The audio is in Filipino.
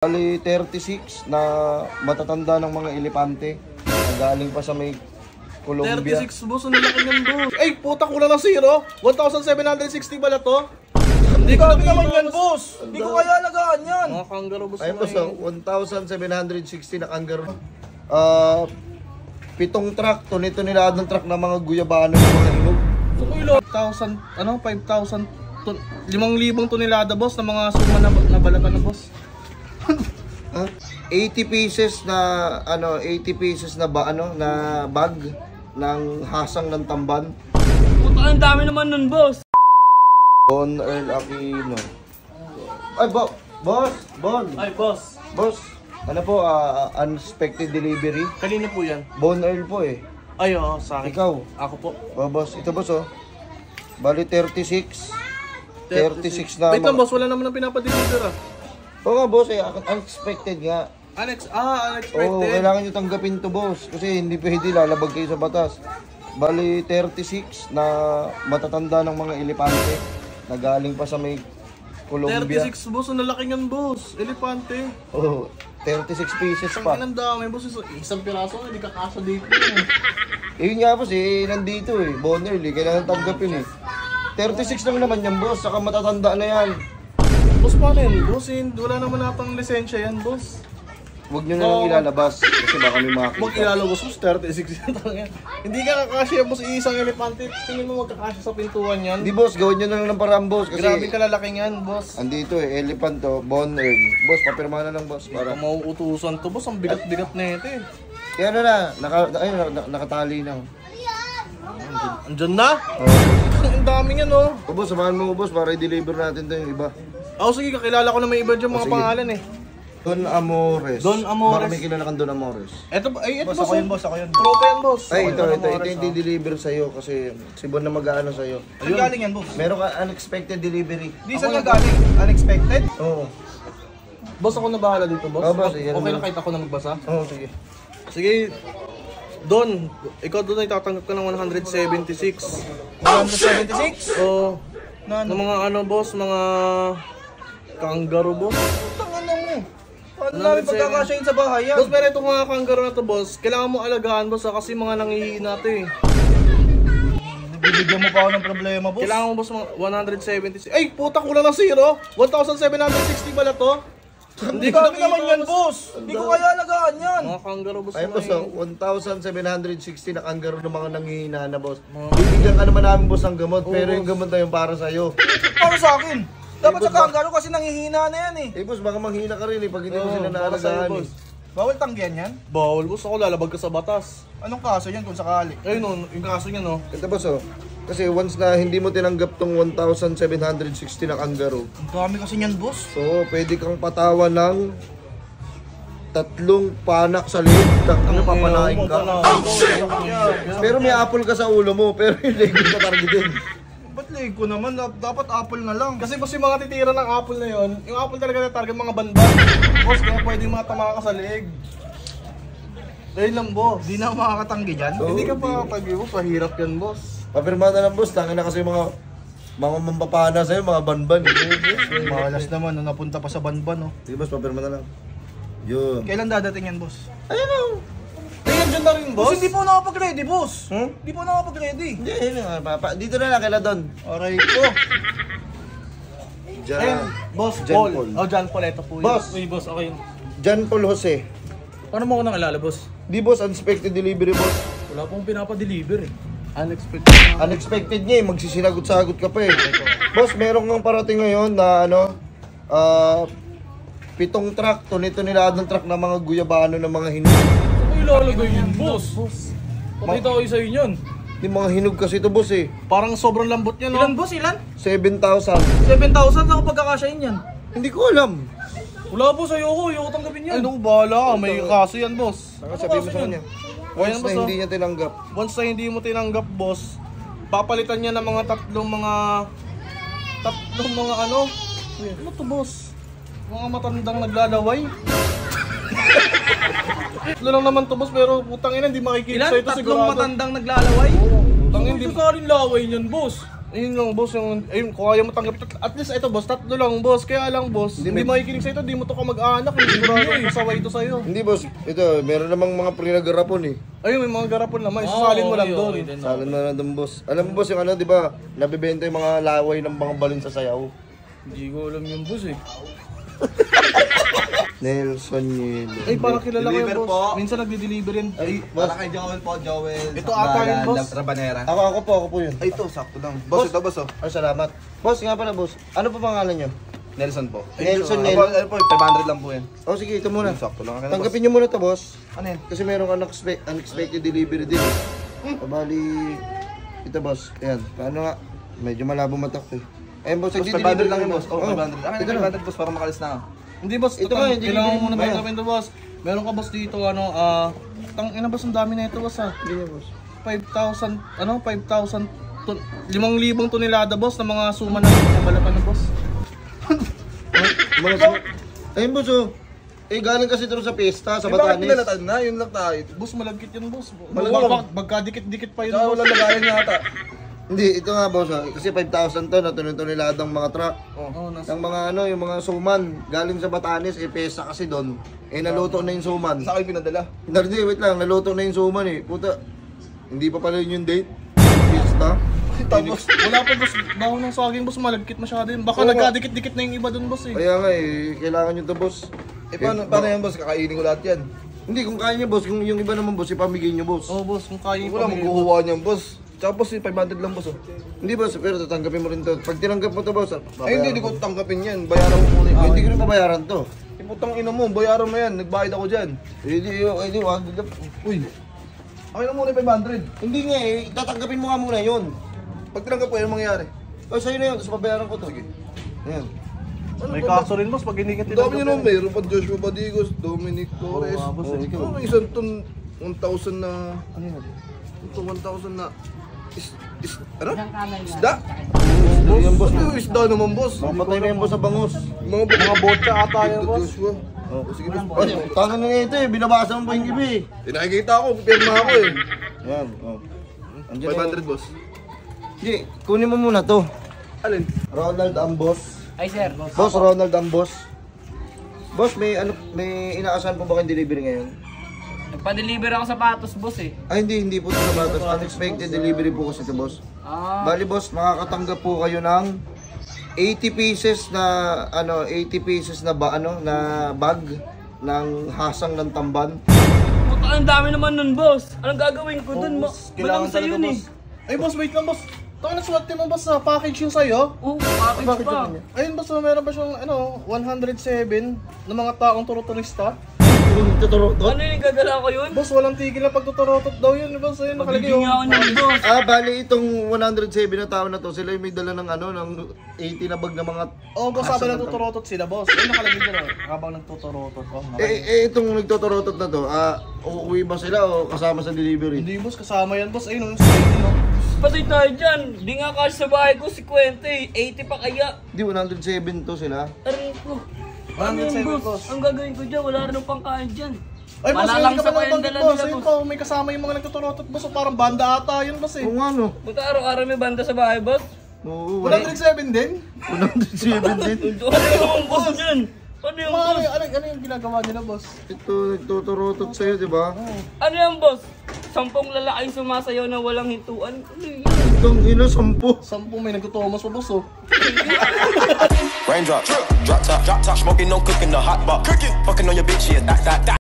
Bali 36 na matatanda ng mga elepante na galing pa sa may Colombia. 36 boss, ang lalaki yan boss. Ay, puta kulang ng zero. 1,760 pala to. Hindi ko naman yan boss. Hindi ko kaya alagaan yan. Mga kangaroo boss. Ay boss, 1,760 na kangaroo. 7 truck, tunito-nilad ng truck ng mga guyabano ng mga hinog. So, 5,000, ano, 5,000, 5,000 tonelada boss ng mga suma na balatan na boss. 80 pieces na ano, 80 pieces na na bag ng hasang ng tamban. Puta, ang dami naman nun boss. Bon Earl Aquino. Ay boss, Ay boss. Boss, ano po, unexpected delivery. Kanina po yan. Bon Earl po eh. Ay, oo, sa akin. Ikaw. Ako po. Boss, ito boss oh. Bali 36 na. Wait lang boss, wala naman ang pinapadeliver ah. Oo nga boss, unexpected nga. Unexpected. Oo, kailangan nyo tanggapin to boss. Kasi hindi pwede, lalabag kayo sa batas. Bali 36 na matatanda ng mga elepante na galing pa sa may Colombia. 36 boss, ang lalaki yan boss. Elepante. Oo, 36 pieces Ang pa. inang dami boss, isang piraso hindi kakasa dito. Yun nga boss nandito Bonner, kailangan tanggapin 36 lang naman yan boss, saka matatanda na yan. Boss paano yun? Boss, wala naman natang lisensya yan boss. Huwag nyo na lang ilalabas kasi baka may Huwag makakita. ilalabas boss, 36 yan. Hindi ka kakasya boss, isang elepante. Tingin mo magkakasya sa pintuan yan. Hindi boss, gawin nyo na lang ng parang boss kasi Grabe kalalaking yan boss. andito elephant to, Bonner. Boss, papirma na lang boss para. Kung mauutusan to boss, ang bigat-bigat na ito eh. Kaya ano na, nakatali na. Andyan na? Oh. Ang dami yan oh. Boss, samahan mo boss para i-deliver natin to yung iba. Ako sige, kakilala ko na may iba dyan mga sige. pangalan eh. Don Amores. Don Amores. Baka may kilala kang Don Amores. Ito Boss, boss. ako yun boss, ako yun. Tropa yan boss. Ay, ito Don yung Amores, i-deliver sa'yo kasi si Bon na mag-aano sa'yo. Saan galing yan boss? Meron ka unexpected delivery. Di saan nga galing? Unexpected? Oo. Boss, ako na bahala dito boss. Oh, boss, yan Okay na. lang kahit ako na magbasa? Oo, sige. Sige. Don, ikaw doon ay tatanggap ka ng 176. 176? So, Na ng mga ano boss, mga kangaroo boss. Putang ano mo? Paano namin pagkakasyahin sa bahay yan? Boss, pero itong mga kangaroo na to boss, kailangan mo alagaan boss kasi mga nangihina to eh. Bibigyan mo pa ako ng problema boss. Kailangan mo boss mga 176. Ay, puta kulang ng zero. 1,760 pala to. Hindi ko naman yan boss. Hindi ko kaya alagaan yan. Mga kangaroo boss. Ay na boss, eh. 1,760 na kangaroo ng mga nanghihina na boss. Bibigyan ka naman namin boss ng gamot, pero yung gamot na yun para sa'yo. Para sa akin. Dapat sa kangaroo kasi nangihina na yan eh. Boss, baka manghina ka rin pag hindi mo sila para sa'yo, naalagaan boss. Bawal tanggihan yan? Bawal boss, ako lalabag ka sa batas. Anong kaso yan kung sakali? Ayun no, yung kaso niya no. Ito boss kasi once na hindi mo tinanggap tong 1,760 na kangaroo, Ang dami kasi yan boss. so pwede kang patawan ng 3 panak sa liig. Ano papanain ka? Pero may apple ka sa ulo mo, pero yung leg ka targetin. Ba't leg ko naman? Dapat apple na lang. Kasi boss yung mga titira ng apple na yon, yung apple talaga na target mga banban. Boss, kaya pwedeng matama ka sa leeg. Ayun lang boss. Di na ako makakatanggi dyan. Oo, Hindi ka di. pa pag boss, mahirap yan boss. Papirma na lang boss, tangin na kasi mga mampapana sa'yo, mga banban. Malas naman nung napunta pa sa banban oh. Sige boss, papirma na lang. Yun. Kailan dadating yan boss? Ayun o. Ayun dyan na rin Boss, boss. hindi po nakapag-ready boss. Hmm? Hindi po nakapag-ready. Hindi, yun nga, papa. Dito na lang, kaila doon. Aray ko. Ayun, Jan. boss, John Paul. Paul. Oh, John Paul, ito po yun. Boss. Uy, boss, okay yun. Jan Paul Jose. Paano mo ako nakilala, boss? Di boss, unexpected delivery boss. Wala pong pinapa-deliver eh. Unexpected. Unexpected niya magsisinagot-sagot ka pa Boss, meron kang parating ngayon na 7 truck, tunito-nilad ng truck ng mga guyabano ng mga hinog. Ano ilalagay yun, boss? Pakita ko sa'yo yun. Yung mga hinog kasi ito boss Parang sobrang lambot niya, no? Ilan boss, ilan? 7,000. 7,000 ako pagkakasyahin yan. Hindi ko alam. Wala po sa'yo ko, ayoko tanggapin yan. Ay, nung bahala ka, may kaso yan, boss. Sabi mo sa kanya. Ayan, Once na boss, hindi niya tinanggap. Once na hindi mo tinanggap, boss, papalitan niya ng mga tatlong mga ano? Ano to, boss? Mga matandang naglalaway. Tatlo lang naman to, boss, pero putang ina, hindi makikita Ilan? sa'yo ito Tatlong sigurado. matandang naglalaway? Tangin, Hindi di ko kaling laway niyan, boss. Ayun lang boss, ayun, kung ayaw mo tanggapin. At least ito boss, 3 lang boss. Kaya lang boss, hindi makikinig sa'yo ito, di mo to kamag-anak. Sigurado kasaway ito sa'yo. Hindi boss, ito, meron namang mga pre-nagarapon eh. Ayun, may mga garapon naman. Isasalin mo lang doon. Salin mo na doon boss. Alam mo boss yung ano, di ba? Nabibenta yung mga laway ng mga balon sa sayaw. Hindi ko alam yung boss eh. Nelson Yelo. Ay, parang kilala ko Deliver yung po. boss. Minsan nagdi-deliver yan. Ay, boss. Para kay Joel po, Joel. Ito ata yun, boss. Rabanera. Ako po yun. Ay, ito, sakto lang. Boss, ito boss oh. Ay, salamat. Boss, nga pala boss. Ano pa pangalan nyo? Nelson po. Nelson Ay, Yelo. Ano po, 500 lang po yan. Oh, sige, ito muna. Sakto lang. Tanggapin nyo muna to boss. Ano yan? Kasi merong unexpected delivery din. Bali, ito boss. Ayan, paano nga? Medyo malabo matak eh. Ayun boss, Boss, nagdi-delivery 500 lang yun, kami. boss. Oh, 500. Akin Ito na na. 500 boss, para makalis na ako. Hindi boss, Ito ba, hindi kailangan mo bibili muna mo ba yan? tanggapin to boss. Meron ka boss dito, tang ina boss, ang dami na ito boss ha. Hindi boss. 5,000 ton, 5,000 tonelada boss ng mga suma na nabalatan na boss. Ayun boss oh. Eh, galing kasi ito sa pista, sa Eh, bakit Batanes. nilalatan na? Yun lang tayo. Boss, malagkit yun boss. Malagkit. Magkadikit-dikit pa yun Saka boss. wala lagayan niya ata. Hindi, ito nga boss ah. Kasi 5,000 to na toneladan mga truck. Oo, Ng mga ano, yung mga suman galing sa Batanes, eh pesa kasi doon. Eh naluto na yung suman. Sa akin pinadala. Hindi, wait lang, naluto na yung suman eh. Puta, hindi pa pala yun yung date. Pista. Tapos, Wala pa boss, baho ng saging boss, malagkit masyado yun. Baka Oo. nagkadikit-dikit na yung iba dun boss eh. Kaya nga eh, kailangan nyo to boss. paano yan boss? Kakainin ko lahat yan. Hindi, kung kaya nyo boss, kung yung iba naman boss, ipamigay nyo boss. Oo boss, kung kaya yung Wala, pamilya. magkukuha niyan boss. Tsaka boss, 500 lang boss oh. Hindi boss, pero tatanggapin mo rin to. Pag tinanggap mo to boss, Ay hindi ko tanggapin yan. Bayaran mo muna Ah, yun. hindi ko rin pabayaran to. Putang ina mo, bayaran mo yan. Nagbayad ako dyan. Hindi, wag. Uy. Akin na muna yung 500. Hindi nga eh, tatanggapin mo nga muna yun. Pag tinanggap ko, ano mangyayari? O sa'yo na yun, tapos pabayaran ko to. Sige. Ayan. May kaso rin boss, pag hindi ka Ang dami nyo tinanggap. naman, mayroon pa Joshua Badigos, Dominic Torres. Oo, boss, ikaw. Ano, may isang ton, 1,000 na, Ano yun? ito 1,000 na, ano? Isda? Yan boss. Ano yung isda naman boss? Mamatay na yan boss sa bangus. Mga botsa ata yan boss. Joshua. Oh, sige boss. Ay, tangan na nga ito eh, binabasa mo pa yung iba eh. Tinakikita ako, pipirma ako eh. Yan, oh. Andiyan na yun. 500 boss. Hindi, kunin mo muna to. Alin? Ronald Ambos. Ay sir. Boss, Ronald Ambos. Boss, may inaasahan po ba kayong delivery ngayon? Nagpa-deliver ako sapatos boss eh. Ay, hindi po ito sapatos. Unexpected delivery po kasi ito, boss. Ah, Bali, boss, makakatanggap po kayo ng 80 pieces na, 80 pieces na bag ng hasang ng tamban. puta, ang dami naman nun boss. Anong gagawin ko dun? Walang Kailangan sa'yo talaga yun eh. boss. Ay boss, wait lang boss. Ito na swerte mo boss sa package yung sa'yo. Oo, package pa. Ayun boss, meron ba siyang 107 na mga taong turoturista? Tuturo to? Ano yung gagala ko yun? Boss, walang tigil na pagtuturotot daw yun, boss. Ayun, nakalagay Bibigyan ako yung... ng boss. Bali itong 107 na tao na to, sila yung may dala ng ng 80 na bag na mga... Oo, boss, sabi nagtuturotot sila, boss. Ayun, nakalagay doon, habang nagtuturotot. Oh, Itong nagtotorotot na to, uuwi ba sila o kasama sa delivery? Hindi boss, kasama yan boss. Ayun, yung safety, no? Patay tayo dyan. Di nga kasi sa bahay ko si Kwente eh. 80 pa kaya. Di 107 to sila. Aray ko. 107 Ano yun, boss. boss? Ang gagawin ko dyan, wala rin pangkain dyan. Ay, boss, Malalang ayun ka sa pa pa yung nabanggit, dala boss. nila, Ayun boss. pa, may kasama yung mga nagtuturotot, boss. So, parang banda ata yun, boss, eh. Oo nga no. Punta araw-araw may banda sa bahay, boss. Oo, wala. 107 din? 107 din. Ano yung boss dyan? Ano yung Mga, boss? ano yung ginagawa nila, boss? Ito, nagtotorotot sa'yo, di ba? Ano yung boss? 10 lalaking sumasayaw na walang hintuan. Ano yun? Itong 10. 10 may nagtutomos pa, boss, oh. Raindrop, drop top, smoking, no cooking, the hot pot. Cooking, fucking on your bitch, yeah, that.